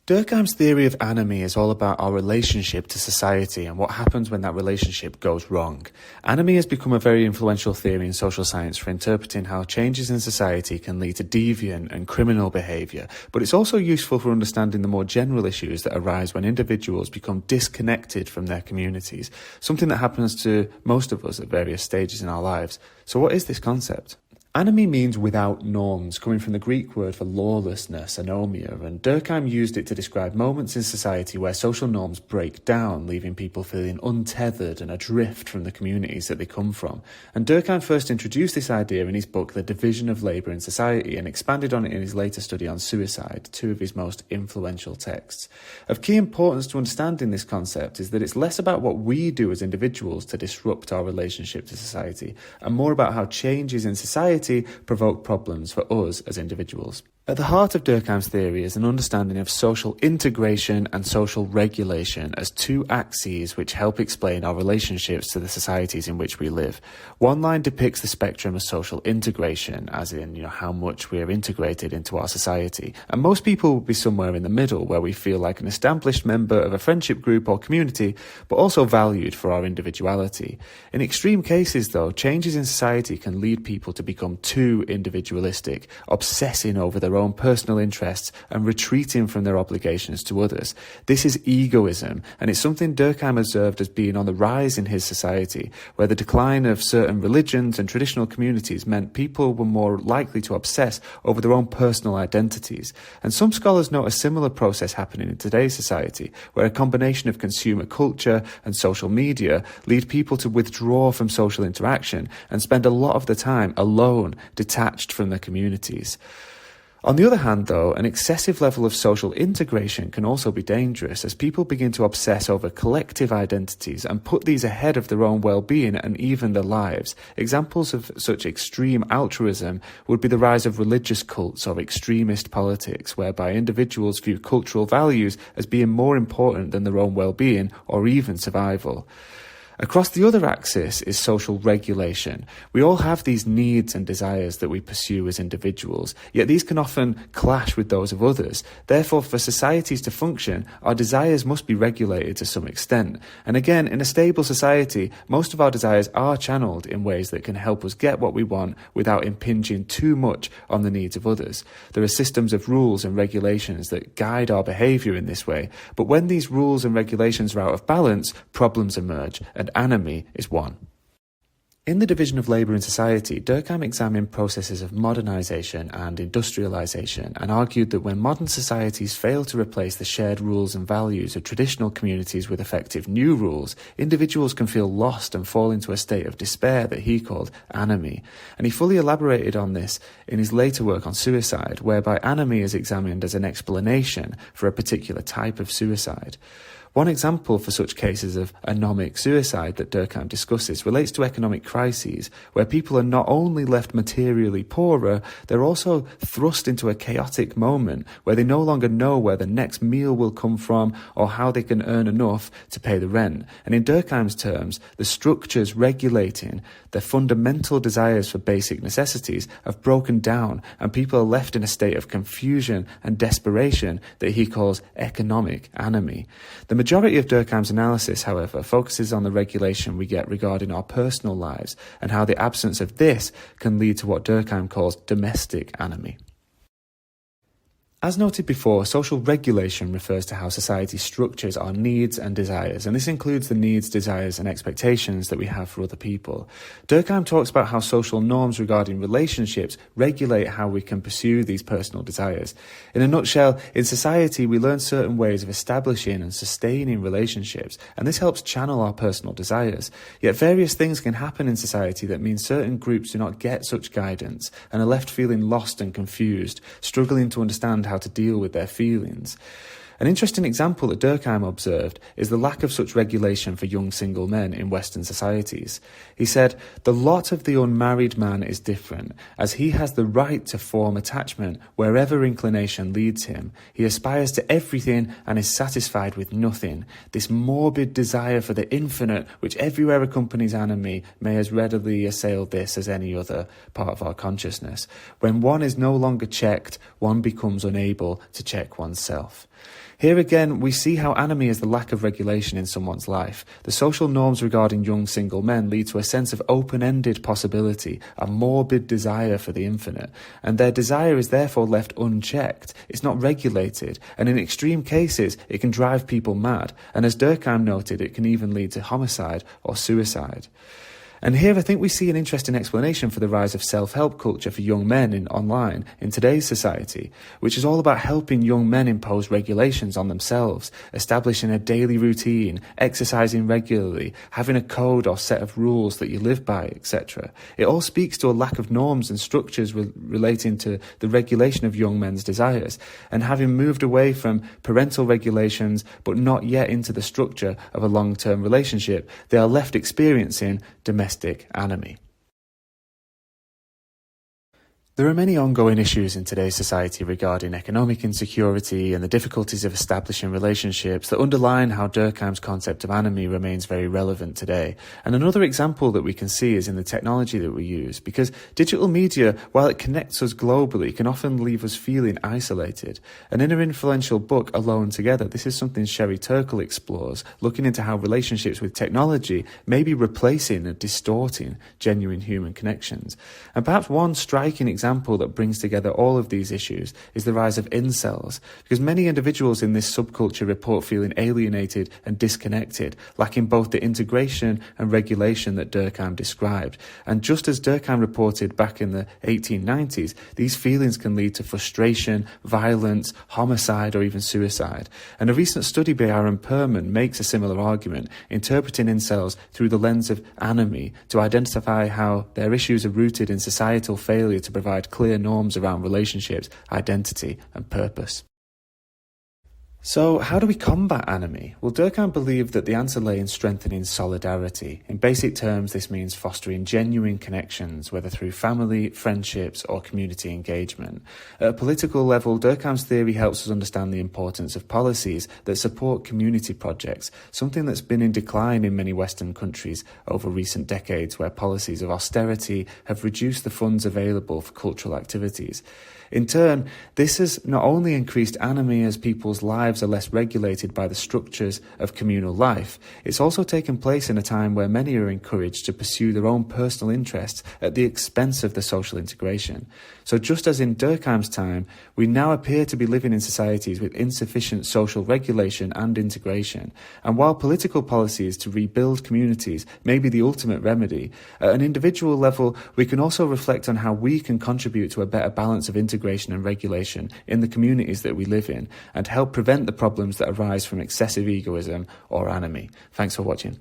Durkheim's theory of anomie is all about our relationship to society and what happens when that relationship goes wrong. Anomie has become a very influential theory in social science for interpreting how changes in society can lead to deviant and criminal behaviour, but it's also useful for understanding the more general issues that arise when individuals become disconnected from their communities, something that happens to most of us at various stages in our lives. So what is this concept? Anomie means without norms, coming from the Greek word for lawlessness, anomia, and Durkheim used it to describe moments in society where social norms break down, leaving people feeling untethered and adrift from the communities that they come from. And Durkheim first introduced this idea in his book The Division of Labour in Society and expanded on it in his later study on suicide, two of his most influential texts. Of key importance to understanding this concept is that it's less about what we do as individuals to disrupt our relationship to society, and more about how changes in society provoke problems for us as individuals. At the heart of Durkheim's theory is an understanding of social integration and social regulation as two axes which help explain our relationships to the societies in which we live. One line depicts the spectrum of social integration, as in, how much we are integrated into our society. And most people will be somewhere in the middle, where we feel like an established member of a friendship group or community, but also valued for our individuality. In extreme cases, though, changes in society can lead people to become too individualistic, obsessing over their own personal interests and retreating from their obligations to others. This is egoism, and it's something Durkheim observed as being on the rise in his society, where the decline of certain religions and traditional communities meant people were more likely to obsess over their own personal identities. And some scholars note a similar process happening in today's society, where a combination of consumer culture and social media lead people to withdraw from social interaction and spend a lot of the time alone, detached from their communities. On the other hand, though, an excessive level of social integration can also be dangerous as people begin to obsess over collective identities and put these ahead of their own well-being and even their lives. Examples of such extreme altruism would be the rise of religious cults or extremist politics, whereby individuals view cultural values as being more important than their own well-being or even survival. Across the other axis is social regulation. We all have these needs and desires that we pursue as individuals, yet these can often clash with those of others. Therefore, for societies to function, our desires must be regulated to some extent. And again, in a stable society, most of our desires are channeled in ways that can help us get what we want without impinging too much on the needs of others. There are systems of rules and regulations that guide our behaviour in this way, but when these rules and regulations are out of balance, problems emerge, and anomie is one. In The Division of Labour in Society, Durkheim examined processes of modernisation and industrialisation and argued that when modern societies fail to replace the shared rules and values of traditional communities with effective new rules, individuals can feel lost and fall into a state of despair that he called anomie. And he fully elaborated on this in his later work on suicide, whereby anomie is examined as an explanation for a particular type of suicide. One example for such cases of anomic suicide that Durkheim discusses relates to economic crises, where people are not only left materially poorer, they're also thrust into a chaotic moment where they no longer know where the next meal will come from or how they can earn enough to pay the rent. And in Durkheim's terms, the structures regulating their fundamental desires for basic necessities have broken down, and people are left in a state of confusion and desperation that he calls economic anomie. The majority of Durkheim's analysis, however, focuses on the regulation we get regarding our personal lives and how the absence of this can lead to what Durkheim calls domestic anomie. As noted before, social regulation refers to how society structures our needs and desires, and this includes the needs, desires, and expectations that we have for other people. Durkheim talks about how social norms regarding relationships regulate how we can pursue these personal desires. In a nutshell, in society, we learn certain ways of establishing and sustaining relationships, and this helps channel our personal desires. Yet various things can happen in society that mean certain groups do not get such guidance and are left feeling lost and confused, struggling to understand how to deal with their feelings. An interesting example that Durkheim observed is the lack of such regulation for young single men in Western societies. He said, "The lot of the unmarried man is different, as he has the right to form attachment wherever inclination leads him. He aspires to everything and is satisfied with nothing. This morbid desire for the infinite, which everywhere accompanies anomie, may as readily assail this as any other part of our consciousness. When one is no longer checked, one becomes unable to check oneself." Here again, we see how anomie is the lack of regulation in someone's life. The social norms regarding young single men lead to a sense of open-ended possibility, a morbid desire for the infinite, and their desire is therefore left unchecked. It's not regulated, and in extreme cases, it can drive people mad, and as Durkheim noted, it can even lead to homicide or suicide. And here I think we see an interesting explanation for the rise of self-help culture for young men online in today's society, which is all about helping young men impose regulations on themselves, establishing a daily routine, exercising regularly, having a code or set of rules that you live by, etc. It all speaks to a lack of norms and structures relating to the regulation of young men's desires, and having moved away from parental regulations but not yet into the structure of a long-term relationship, they are left experiencing domestic anomie. There are many ongoing issues in today's society regarding economic insecurity and the difficulties of establishing relationships that underline how Durkheim's concept of anomie remains very relevant today. And another example that we can see is in the technology that we use, because digital media, while it connects us globally, can often leave us feeling isolated. And in her influential book, Alone Together, this is something Turkle explores, looking into how relationships with technology may be replacing and distorting genuine human connections. And perhaps one striking example that brings together all of these issues is the rise of incels, because many individuals in this subculture report feeling alienated and disconnected, lacking both the integration and regulation that Durkheim described. And just as Durkheim reported back in the 1890s, these feelings can lead to frustration, violence, homicide, or even suicide. And a recent study by Puhrmann makes a similar argument, interpreting incels through the lens of anomie to identify how their issues are rooted in societal failure to provide clear norms around relationships, identity, and purpose. So, how do we combat anomie? Well, Durkheim believed that the answer lay in strengthening solidarity. In basic terms, this means fostering genuine connections, whether through family, friendships, or community engagement. At a political level, Durkheim's theory helps us understand the importance of policies that support community projects, something that's been in decline in many Western countries over recent decades, where policies of austerity have reduced the funds available for cultural activities. In turn, this has not only increased anomie as people's lives are less regulated by the structures of communal life, it's also taken place in a time where many are encouraged to pursue their own personal interests at the expense of the social integration. So just as in Durkheim's time, we now appear to be living in societies with insufficient social regulation and integration. And while political policies to rebuild communities may be the ultimate remedy, at an individual level, we can also reflect on how we can contribute to a better balance of integration and regulation in the communities that we live in, and help prevent the problems that arise from excessive egoism or anomie. Thanks for watching.